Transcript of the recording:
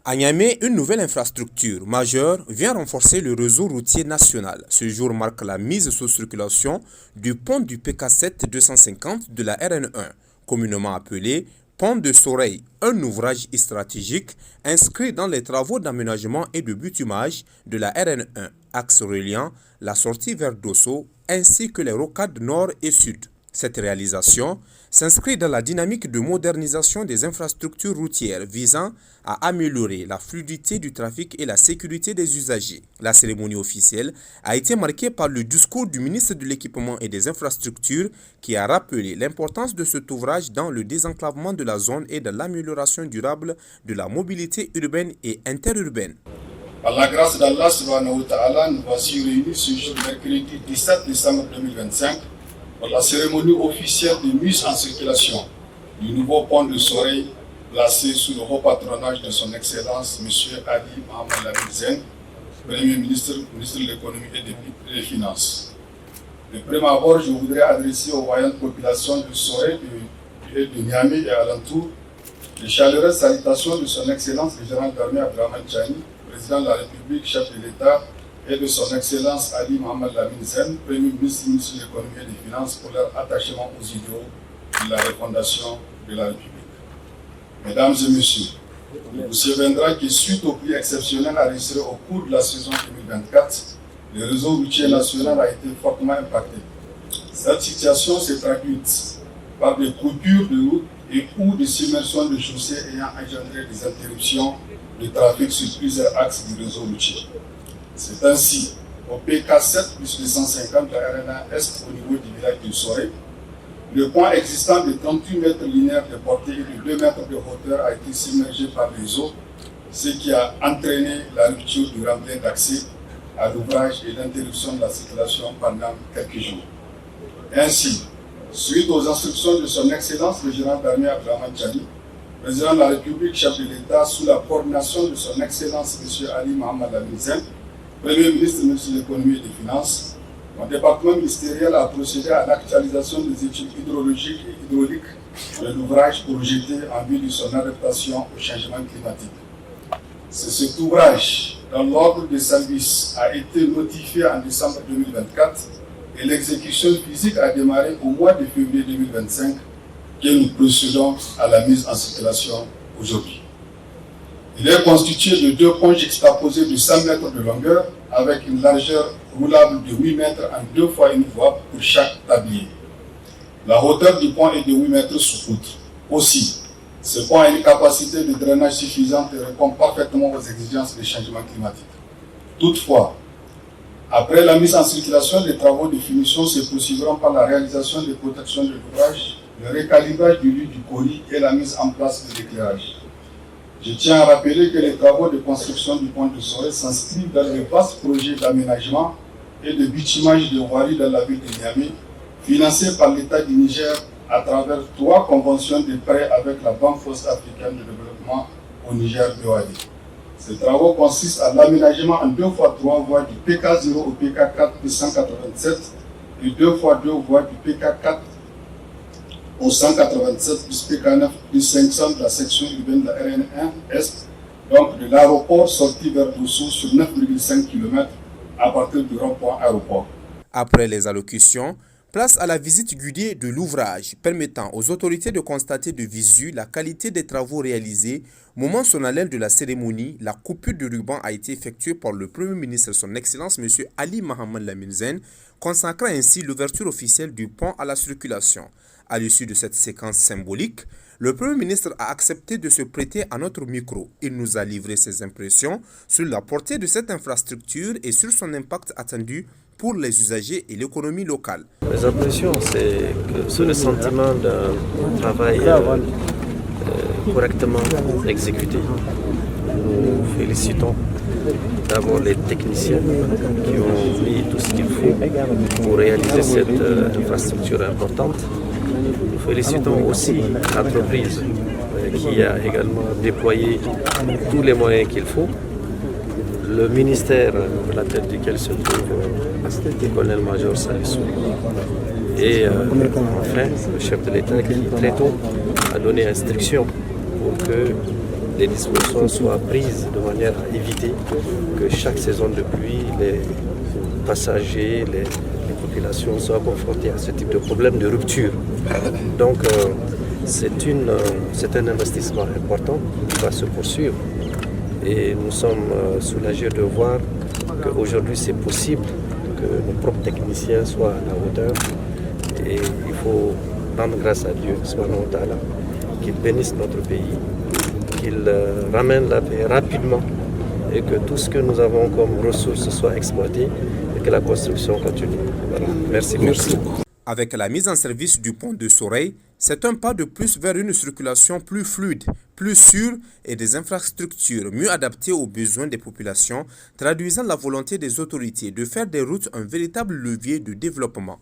À Niamey, une nouvelle infrastructure majeure vient renforcer le réseau routier national. Ce jour marque la mise sous circulation du pont du PK7 250 de la RN1, communément appelé Pont de Soreille, un ouvrage stratégique inscrit dans les travaux d'aménagement et de bitumage de la RN1, axe reliant la sortie vers Dosso ainsi que les rocades nord et sud. Cette réalisation s'inscrit dans la dynamique de modernisation des infrastructures routières visant à améliorer la fluidité du trafic et la sécurité des usagers. La cérémonie officielle a été marquée par le discours du ministre de l'Équipement et des Infrastructures qui a rappelé l'importance de cet ouvrage dans le désenclavement de la zone et dans l'amélioration durable de la mobilité urbaine et interurbaine. Par la grâce d'Allah subhanahu wa ta'ala, nous voici réunis ce jour mercredi 17 décembre 2025 pour la cérémonie officielle de mise en circulation du nouveau pont de Soreille placé sous le haut patronage de son Excellence M. Ali Mohamed Lamine Zen, Premier ministre de l'Économie et des Finances. De prime abord, je voudrais adresser aux voyantes populations de Soreille et de Niamey et alentours les chaleureuses salutations de son Excellence le général d'armée Abdrahmane Tchani, Président de la République, chef de l'État, et de son Excellence Ali Mohamed Lamine Zen, Premier ministre de l'Économie et des Finances, pour leur attachement aux idéaux de la refondation de la République. Mesdames et messieurs, il vous souviendra que suite au prix exceptionnel enregistré au cours de la saison 2024, le réseau routier national a été fortement impacté. Cette situation s'est traduite par des coupures de route et ou des submersions de chaussées ayant engendré des interruptions de trafic sur plusieurs axes du réseau routier. C'est ainsi au PK7 plus 250 de la RN1 Est au niveau du village de Soreille. Le pont existant de 38 mètres linéaires de portée et de 2 mètres de hauteur a été submergé par les eaux, ce qui a entraîné la rupture du remblai d'accès à l'ouvrage et l'interruption de la circulation pendant quelques jours. Ainsi, suite aux instructions de son Excellence le général d'armée Abdrahmane Tchani, Président de la République, chef de l'État, sous la coordination de son Excellence M. Ali Mohamed Lamine Zen, Premier ministre de l'Économie et des Finances, mon département ministériel a procédé à l'actualisation des études hydrologiques et hydrauliques de l'ouvrage projeté en vue de son adaptation au changement climatique. C'est cet ouvrage dont l'ordre de service a été notifié en décembre 2024 et l'exécution physique a démarré au mois de février 2025 que nous procédons à la mise en circulation aujourd'hui. Il est constitué de 2 ponts juxtaposés de 100 mètres de longueur avec une largeur roulable de 8 mètres en 2 fois une voie pour chaque tablier. La hauteur du pont est de 8 mètres sous poutre. Aussi, ce pont a une capacité de drainage suffisante et répond parfaitement aux exigences des changements climatiques. Toutefois, après la mise en circulation, les travaux de finition se poursuivront par la réalisation des protections de l'ouvrage, le recalibrage du lit du colis et la mise en place de l'éclairage. Je tiens à rappeler que les travaux de construction du pont de Soreille s'inscrivent dans le vaste projet d'aménagement et de bitumage de voiries dans la ville de Niamey, financé par l'État du Niger à travers 3 conventions de prêt avec la Banque post-africaine de développement au Niger BOAD. Ces travaux consistent à l'aménagement en 2 fois 3 voies du PK0 au PK4 plus 187 et 2 fois 2 voies du PK4 au 187 plus PK9 plus 500 de la section urbaine de la RN1 Est, donc de l'aéroport sorti vers Dosso sur 9,5 km à partir du rond-point aéroport. Après les allocutions, place à la visite guidée de l'ouvrage, permettant aux autorités de constater de visu la qualité des travaux réalisés. Moment solennel de la cérémonie, la coupure de ruban a été effectuée par le Premier ministre, son Excellence M. Ali Mohamed Lamine Zen, consacrant ainsi l'ouverture officielle du pont à la circulation. À l'issue de cette séquence symbolique, le Premier ministre a accepté de se prêter à notre micro. Il nous a livré ses impressions sur la portée de cette infrastructure et sur son impact attendu pour les usagers et l'économie locale. Mes impressions, c'est que c'est le sentiment d'un travail correctement exécuté. Nous félicitons d'abord les techniciens qui ont mis tout ce qu'il faut pour réaliser cette infrastructure importante. Nous félicitons aussi l'entreprise qui a également déployé tous les moyens qu'il faut. Le ministère à la tête duquel se trouve le colonel-major Salissou et enfin le chef de l'État qui très tôt a donné instruction pour que les dispositions soient prises de manière à éviter que chaque saison de pluie, les passagers, les populations soient confrontées à ce type de problème de rupture. Donc c'est un investissement important qui va se poursuivre et nous sommes soulagés de voir qu'aujourd'hui c'est possible que nos propres techniciens soient à la hauteur et il faut rendre grâce à Dieu, subhanahu wa ta'ala, qu'il bénisse notre pays, qu'il ramène la paix rapidement et que tout ce que nous avons comme ressources soit exploité et que la construction continue. Voilà. Merci beaucoup. Avec la mise en service du pont de Soreille, c'est un pas de plus vers une circulation plus fluide, plus sûre et des infrastructures mieux adaptées aux besoins des populations, traduisant la volonté des autorités de faire des routes un véritable levier de développement.